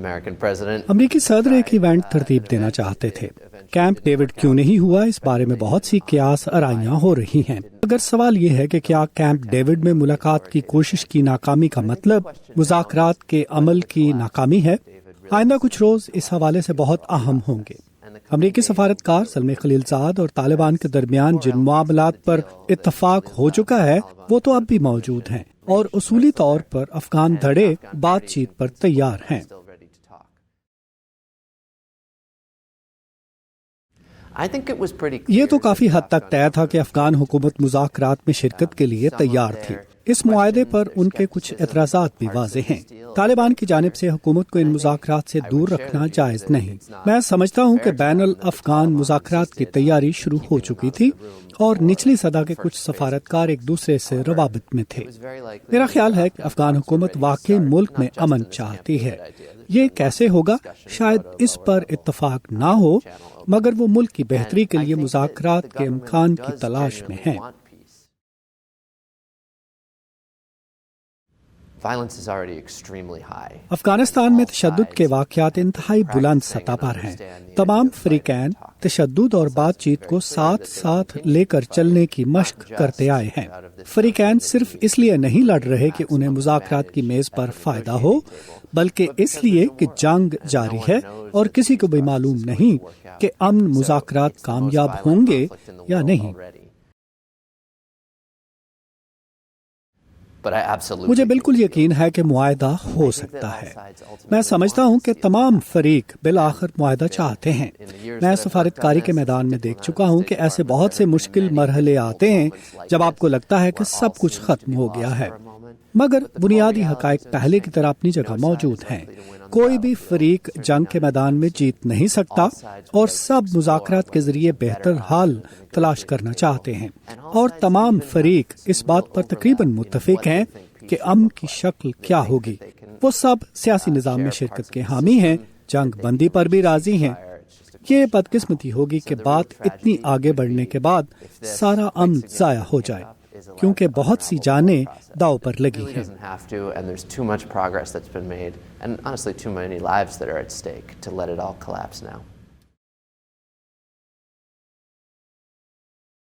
امریکی صدر ایک ایونٹ ترتیب دینا چاہتے تھے. کیمپ ڈیوڈ کیوں نہیں ہوا، اس بارے میں بہت سی قیاس آرائیاں ہو رہی ہیں. اگر سوال یہ ہے کہ کیا کیمپ ڈیوڈ میں ملاقات کی کوشش کی ناکامی کا مطلب مذاکرات کے عمل کی ناکامی ہے، آئندہ کچھ روز اس حوالے سے بہت اہم ہوں گے. امریکی سفارتکار زلمے خلیلزاد اور طالبان کے درمیان جن معاملات پر اتفاق ہو چکا ہے وہ تو اب بھی موجود ہیں، اور اصولی طور پر افغان دھڑے بات چیت پر تیار ہیں. یہ تو کافی حد تک طے تھا کہ افغان حکومت مذاکرات میں شرکت کے لیے تیار تھی. اس معاہدے پر ان کے کچھ اعتراضات بھی واضح ہیں. طالبان کی جانب سے حکومت کو ان مذاکرات سے دور رکھنا جائز نہیں. میں سمجھتا ہوں کہ بین الافغان مذاکرات کی تیاری شروع ہو چکی تھی اور نچلی سطح کے کچھ سفارتکار ایک دوسرے سے روابط میں تھے. میرا خیال ہے کہ افغان حکومت واقعی ملک میں امن چاہتی ہے. یہ کیسے ہوگا، شاید اس پر اتفاق نہ ہو، مگر وہ ملک کی بہتری کے لیے مذاکرات کے امکان کی تلاش میں ہیں. افغانستان میں تشدد کے واقعات انتہائی بلند سطح پر ہیں. تمام فریقین تشدد اور بات چیت کو ساتھ ساتھ لے کر چلنے کی مشق کرتے آئے ہیں. فریقین صرف اس لیے نہیں لڑ رہے کہ انہیں مذاکرات کی میز پر فائدہ ہو، بلکہ اس لیے کہ جنگ جاری ہے اور کسی کو بھی معلوم نہیں کہ امن مذاکرات کامیاب ہوں گے یا نہیں. مجھے بالکل یقین ہے کہ معاہدہ ہو سکتا ہے. میں سمجھتا ہوں کہ تمام فریق بالآخر معاہدہ چاہتے ہیں. میں سفارتکاری کے میدان میں دیکھ چکا ہوں کہ ایسے بہت سے مشکل مرحلے آتے ہیں جب آپ کو لگتا ہے کہ سب کچھ ختم ہو گیا ہے، مگر بنیادی حقائق پہلے کی طرح اپنی جگہ موجود ہیں. کوئی بھی فریق جنگ کے میدان میں جیت نہیں سکتا اور سب مذاکرات کے ذریعے بہتر حل تلاش کرنا چاہتے ہیں، اور تمام فریق اس بات پر تقریباً متفق ہیں کہ امن کی شکل کیا ہوگی. وہ سب سیاسی نظام میں شرکت کے حامی ہیں، جنگ بندی پر بھی راضی ہیں. یہ بدقسمتی ہوگی کہ بات اتنی آگے بڑھنے کے بعد سارا امن ضائع ہو جائے، کیونکہ بہت سی جانیں داؤ پر لگی ہیں. And there's too much progress that's been made, and honestly too many lives that are at stake to let it all collapse now.